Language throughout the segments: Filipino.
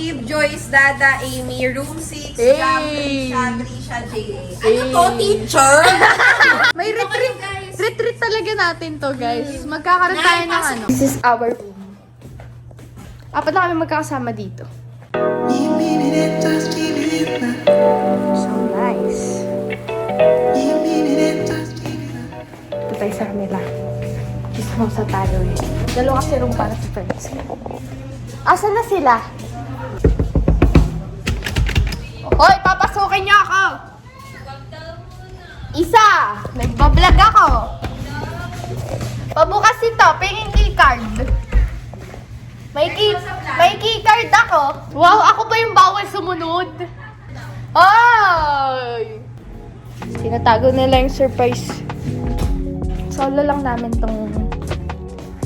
Steve, Joyce, Dada, Amy, Room 6, Hey! Jam, Trisha, J.A. Ano to, teacher? May retreat. Retreat talaga natin to, guys. Magkakaroon tayo ng ano. This is our room. Apat na kami magkakasama dito. So nice. Ito tayo sa kanila. Gusto mo sa talo eh. Dalawa kasi room para sa friends. Asan na sila? Hoy, papasukin niyo ako! Isa! Nagbablog ako! Pabukas ito, pingin keycard. May keycard ako. Wow, ako pa yung bawal sumunod. Ay! Tinatago nila yung surprise. Solo lang namin tong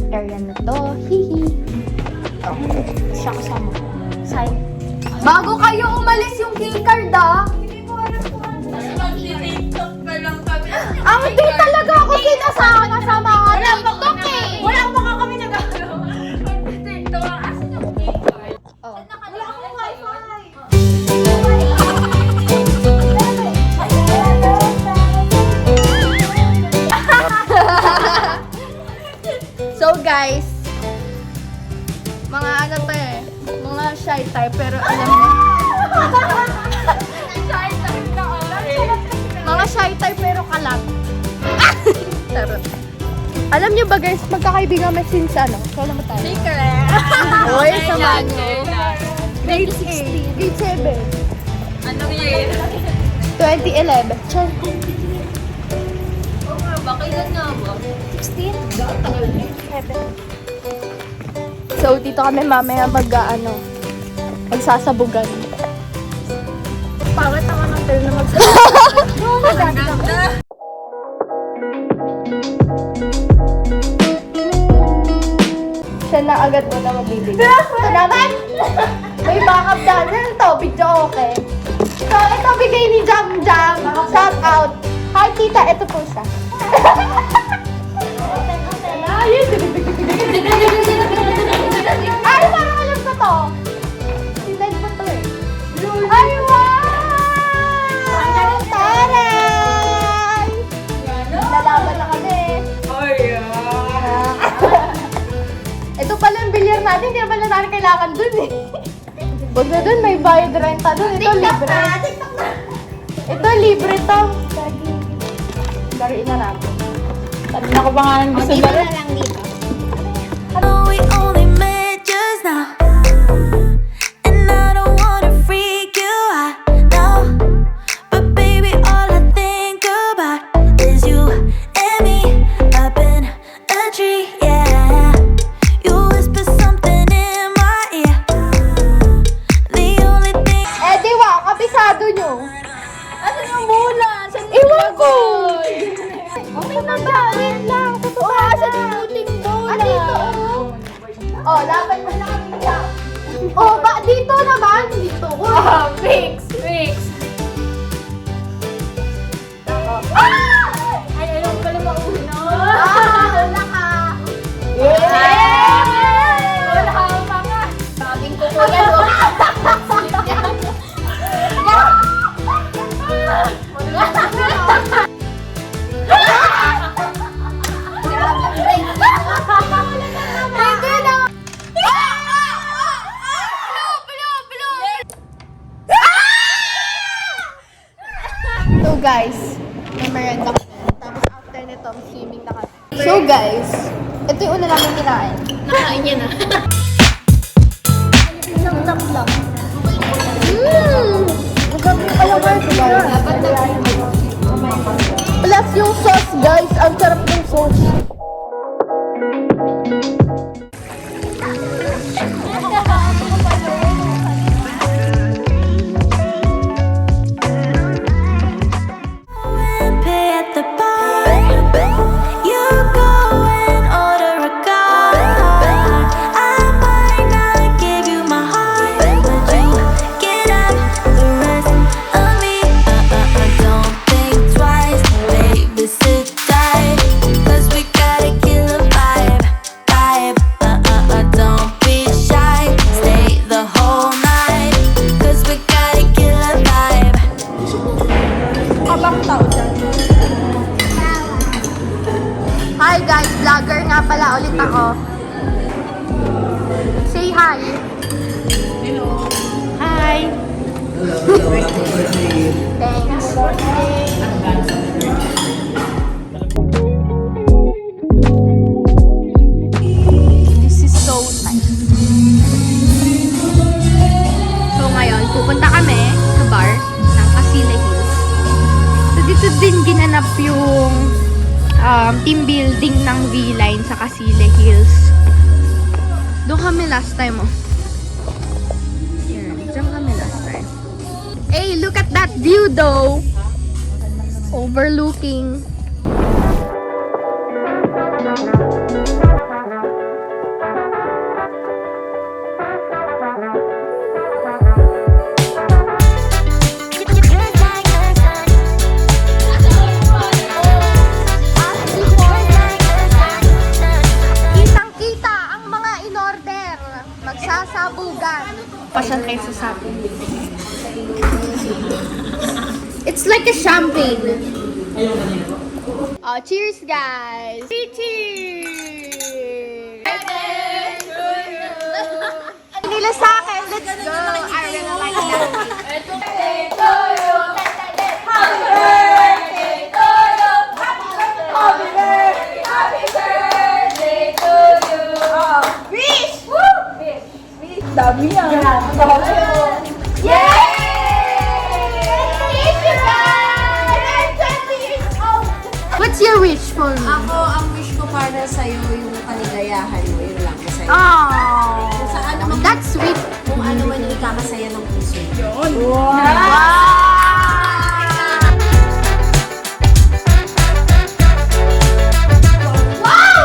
area na to. Hihi. Okay. Siya kasama. Say. Bago kayo umalis yung keycard ah! Ang di talaga ako sinasama sa mga TikTok eh! Wala pa nga kami nag-aaral. TikTok, asan yung keycard? Oh. Wala akong wifi. So guys, mga ano to eh, mga shy type pero alam niyo, mga shy type pero kalat. Charot. Alam niyo ba guys, magkakaibigan kami since ano? Kailan mo tayo? Secret. Oy, samahan niyo. Grade 16. Grade 7. Anong year? 2011. Char. Oo nga ba? Kailan nga ba? 16? So, dito kami mamaya magsasabugan. Pangit naman ang turn na magsasabugan. Siya na agad mo na magbibigay. Ito naman! May backup dancer to, video okay. So, ito bigay ni Jam Jam. Shout out. Hi, tita. Ito po siya. Ay, parang alam ko to. Tindan ko to eh. Ay, wow! Taray! Lalaban na kami. Ito pala yung bilyar natin. Hindi naman na natin kailangan dun eh. Huwag na dun, may bayad renta dun. Ito libre. Ito libre to. Laruin na natin. Sabi na ko pa nga nang gusto laro. We only met just now, and I don't wanna freak you out, no. But baby, all I think about is you and me up in a tree, yeah. You whisper something in my ear. The only thing. Eh, diwa, kabisado nyo. Ano yung mula? Iwan ko! Okay na ba? Wait lang. Totoo ba? Asan yung puting bola? Ah, dito, oh. Oh, laban mo na kami dyan. Oh, ba? Dito naman? Dito. Oh, Fix! Ah! Ay, ayaw ko pala mauna. Wala ka. Wala pa nga. Sabing ko ko yan. So guys, may merienda kami. Tapos after nito, swimming na kami. So guys, ito yung una namin kinain. Nakain niya na. Sarap lang. Magabi pa yung work guys. Plus yung sauce guys, ang sarap ng sauce. Pay at the bar. You go and order a car. I'm Hi! Hi! Thanks. This is so nice. So ngayon, pupunta kami sa bar ng Casile Hills. So dito din ginanap yung team building ng V-Line sa Casile Hills. Doon kami last time, oh. Here, diyan kami last time. Hey, look at that view though! Overlooking. Kitang-kita ang mga in-order. Magsasabugan. Pasyal kayo sa sabi. It's like a champagne. Oh, cheers, guys! Cheers! Nila sa akin, let's go! I really like that. What's your wish for me? Ako, ang wish ko para sa'yo yung kaligayahan mo. Yun lang. Masaya. Oh, Kung saan naman, that's sweet. kung ano man yung ikakasaya ng puso. Wow!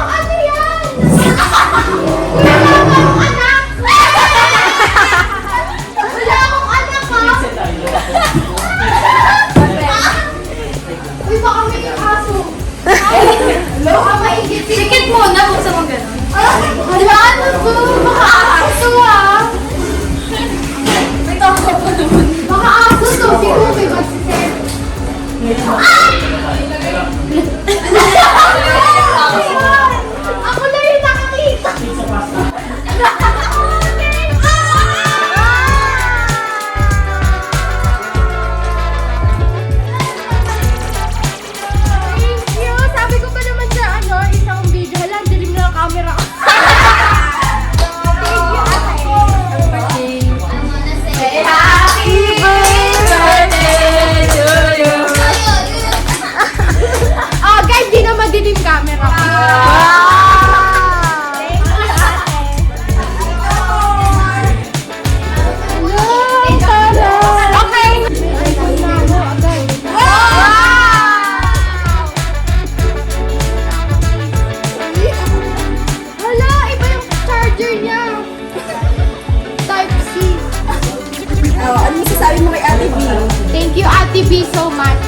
Ano yan? Wala akong anak! Wala akong anak, ha? Uy, baka may aso. Baka maigit. Sikit mo na kung saan mo gano'n. Wala, ano to? Baka aso, ha? May tao pa naman. Baka aso to. Siguro may basiter. Ako na yung nakakita. Thank you. Sabi ko pa naman sa isang video. Hala, ang dilim na ang camera. Thank you, ate. Happy birthday to you. Oh, guys, di na madilim camera. Hala, iba yung charger niya. Type-C. Ano masasabi mo kay Ate B? Thank you, Ate B, so much.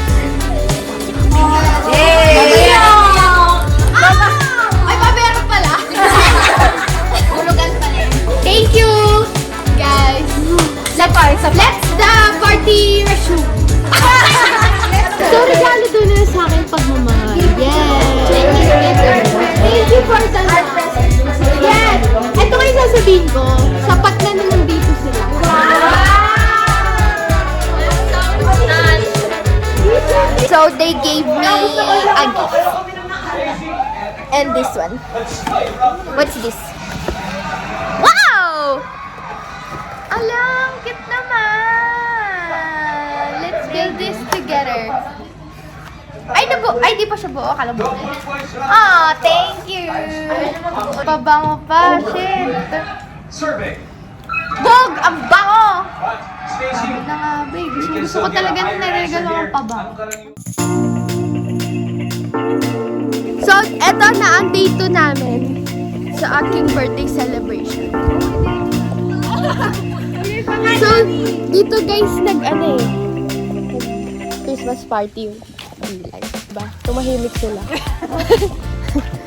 Yay! Ay, pabero pala. Hulugan pa rin. Thank you, guys. Let's the party resume. So, regalo doon na sa akin pagmamahal. Yes. Thank you for the love. Yes. Ito kayo sasabihin ko. Sapat na nandito sila. So, they gave me a gift. And this one. What's this? Wow! Alam, cute naman. Let's build this together. Ay, di pa siya buo. Akala mo. Oh, thank you. Pabango pa. Shit. Survey. Bog! Ang bango! Stacy. Sabi na nga, babe. Gusto ko talaga na naregalo ang pabango. So, eto na ang day 2 namin sa aking birthday celebration. So, dito guys, Christmas party yung live, diba? Tumahimik sila.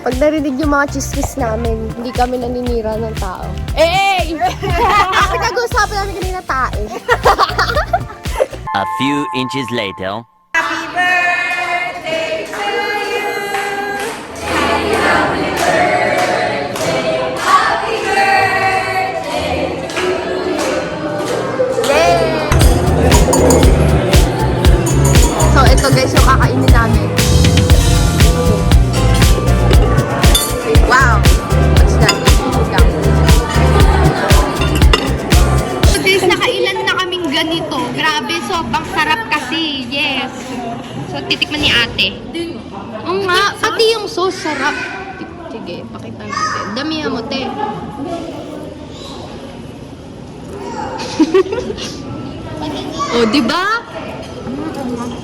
Pag narinig yung mga chismis namin, hindi kami naninira ng tao. Eh! Kasi nag-uusapan namin kanina tae. A few inches later. titikman ni ate. Oo nga, pati yung sauce, sarap. Sige, pakita natin. Damihan mo, te. Oh, di ba?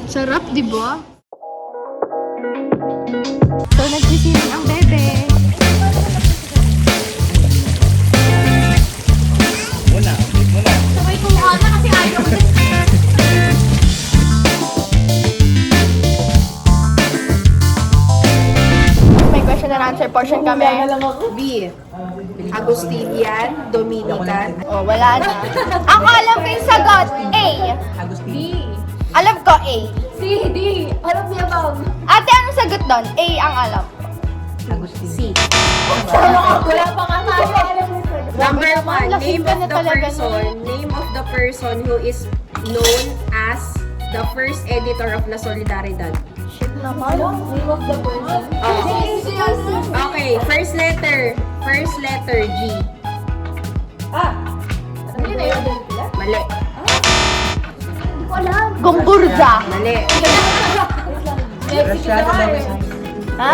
Sarap, di ba? So, nagsisiling ang bebe. Sabay kumuha na kasi ayaw ko. May question and answer portion kami. B. Agustinian, Dominican. Oh, wala na. Ako alam ko yung sagot. A. D. Alam ko A. C. D. Alam niya ba? Ate, anong sagot doon? A ang alam. C. Wala pa nga tayo. Alam niya. Number 1, Lasing name ka of na the talaga person. Name of the person who is known as the first editor of La Solidaridad. Shit naman. Name of the person. Okay, first letter. First letter, G. Yun na yun. Mali. Hindi ko alam. Gongburza. Mali. Ha?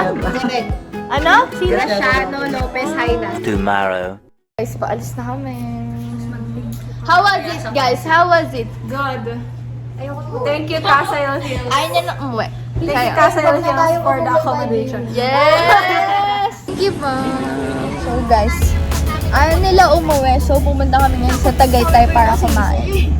Ano? Sino? Graciano Lopez Haina. Tomorrow. Guys, paalis na kami. How was it, guys? How was it? Good. Thank you, Kasayos. Ayaw niya na umuwi. Thank you, Kasayos, for the accommodation. Yes! Thank you po. So guys, ayaw nila umuwi. So pumunta kami ngayon sa Tagaytay para kumain.